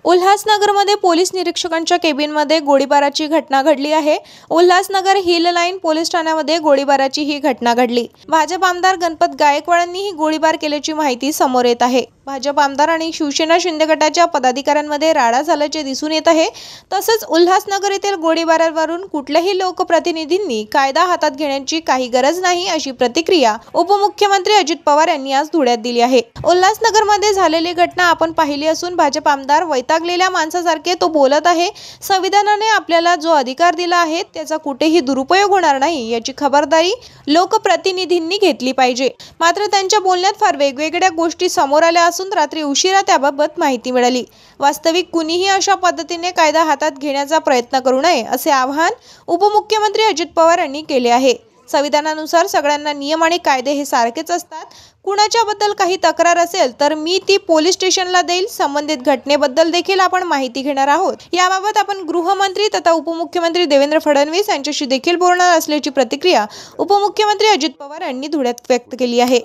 उल्हासनगरमध्ये पोलीस निरीक्षकांच्या केबिनमध्ये गोळीबाराची घटना घडली आहे। उल्हासनगर हिल लाईन पोलीस ठाण्यामध्ये गोळीबाराची ही घटना घडली। भाजप आमदार गणपत गायकवाडांनी गोळीबार केल्याची माहिती समोर येत आहे। भाजप आमदार आणि शिवसेना शिंदे गटाच्या पदाधिकाऱ्यांमध्ये राडा झाल्याचे दिसून येत आहे। तसंच उल्हासनगर येथील गोळीबारावरून कुठल्याही लोकप्रतिनिधींनी कायदा हातात घेण्याची काही गरज नाही अशी प्रतिक्रिया उपमुख्यमंत्री अजित पवार यांनी आज धुळ्यात दिली आहे। उल्हासनगरमध्ये झालेली घटना आपण पाहिली असून भाजप आमदार वैतागलेल्या माणसासारखे तो बोलत आहे। संविधानाने आपल्याला जो अधिकार दिला आहे त्याचा कुठेही दुरुपयोग होणार नाही याची खबरदारी लोकप्रतिनिधींनी घेतली पाहिजे। मात्र त्यांच्या बोलण्यात फार वेगवेगळ्या गोष्टी समोर आल्या असून रात्री उशिरा त्याबाबत माहिती मिळाली। वास्तविक कुणीही अशा पद्धतीने कायदा हातात घेण्याचा प्रयत्न करू नये असे आवाहन उपमुख्यमंत्री अजित पवार यांनी केले आहे। संविधानानुसार सगळ्यांना नियम आणि कायदे हे सारखेच असतात। कुणाच्याबद्दल काही तक्रार असेल तर मी ती पोलीस स्टेशनला देईल। संबंधित घटनेबद्दल देखील आपण माहिती घेणार आहोत। याबाबत आपण गृहमंत्री तथा उपमुख्यमंत्री देवेंद्र फडणवीस यांच्याशी देखील बोलणार असल्याची प्रतिक्रिया उपमुख्यमंत्री अजित पवार यांनी धुळ्यात व्यक्त केली आहे।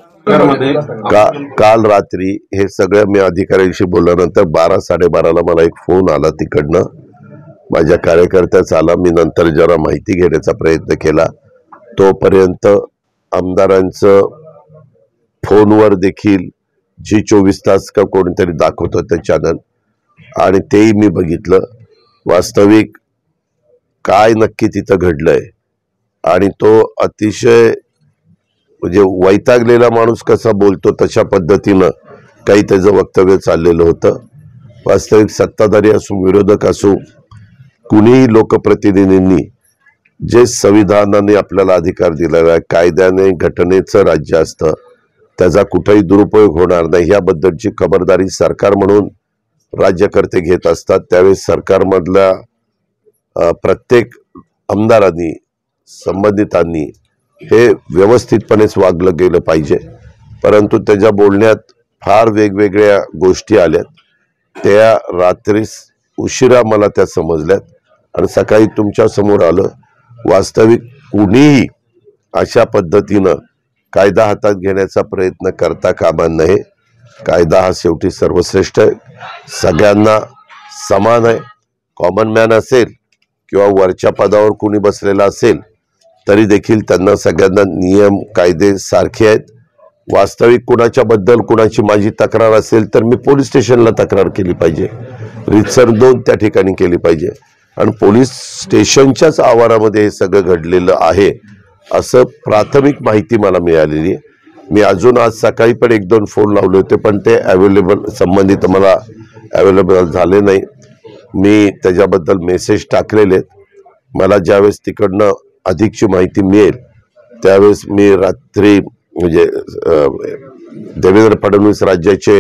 काल रात्री हे सगळं मी अधिकाऱ्यांशी बोलल्यानंतर 12-12:30ला मला एक फोन आला तिकडनं, माझ्या कार्यकर्त्याचा आला। मी नंतर जरा माहिती घेण्याचा प्रयत्न केला। तोपर्यंत आमदारांचं फोनवर देखील जी 24 तास का कोणीतरी दाखवतो ते चॅनल, आणि तेही मी बघितलं। वास्तविक काय नक्की तिथं घडलंय आणि तो अतिशय म्हणजे वैतागलेला माणूस कसा बोलतो तशा पद्धतीनं काही त्याचं वक्तव्य चाललेलं होतं। वास्तविक सत्ताधारी असो विरोधक असो कुणीही लोकप्रतिनिधींनी जे संविधानाने आपल्याला अधिकार दिलेला आहे, कायद्याने घटनेचं राज्य असतं, त्याचा कुठेही दुरुपयोग होणार नाही याबद्दलची खबरदारी सरकार म्हणून राज्यकर्ते घेत असतात। त्यावेळेस सरकारमधल्या प्रत्येक आमदारांनी संबंधितांनी हे व्यवस्थितपणेच वागलं गेलं पाहिजे। परंतु त्याच्या बोलण्यात फार वेगवेगळ्या गोष्टी आल्यात। त्या रात्री उशिरा मला त्या समजल्यात आणि सकाळी तुमच्या समोर आलं। वास्तविक कुणीही अशा पद्धतीनं कायदा हातात घेण्याचा प्रयत्न करता कामा नये। कायदा हा शेवटी सर्वश्रेष्ठ आहे, सगळ्यांना समान आहे। कॉमन मॅन असेल किंवा वरच्या पदावर कुणी बसलेला असेल तरी देखील त्यांना सगळ्यांना नियम कायदे सारखे आहेत। वास्तविक कुणाच्या बद्दल कुणाची माझी तक्रार असेल तर मी पोलीस स्टेशनला तक्रार केली पाहिजे, रीतसर नोंद त्या ठिकाणी केली पाहिजे आणि पोलीस स्टेशनच्याच आवारामध्ये हे सगळं घडलेलं आहे असं प्राथमिक माहिती मला मिळालेली आहे। मी अजून आज सकाळी पण 1-2 फोन लावले होते पण ते अवेलेबल संबंधित मला अवेलेबल झाले नाही। मी त्याच्याबद्दल मेसेज टाकलेले आहेत। मला ज्यावेळेस तिकडनं अधिकची माहिती मिळेल त्यावेळेस मी रात्री म्हणजे देवेंद्र फडणवीस राज्याचे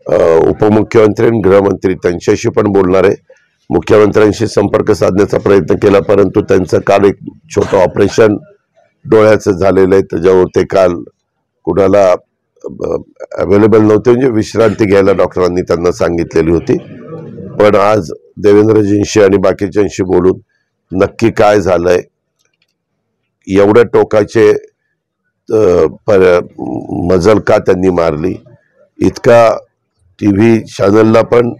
उपमुख्यमंत्री आणि गृहमंत्री त्यांच्याशी पण बोलणार आहे। मुख्यमंत्र्यांशी संपर्क साधण्याचा प्रयत्न केला परंतु त्यांचं काल एक छोटं ऑपरेशन डोळ्याचं झालेलं आहे, त्याच्यावर ते काल कुणाला अवेलेबल नव्हते, म्हणजे विश्रांती घ्यायला डॉक्टरांनी त्यांना सांगितलेली होती। पण आज देवेंद्रजींशी आणि बाकीच्यांशी बोलून नक्की काय झालंय, एवढ्या टोकाचे मजल का त्यांनी मारली, इतका टीव्ही चॅनलला पण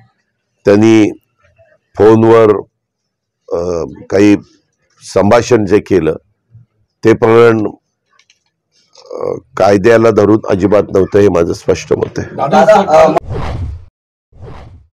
त्यांनी फोनवर काही संभाषण जे केलं ते पण कायद्याला धरून अजिबात नव्हतं, हे माझं स्पष्ट मत आहे।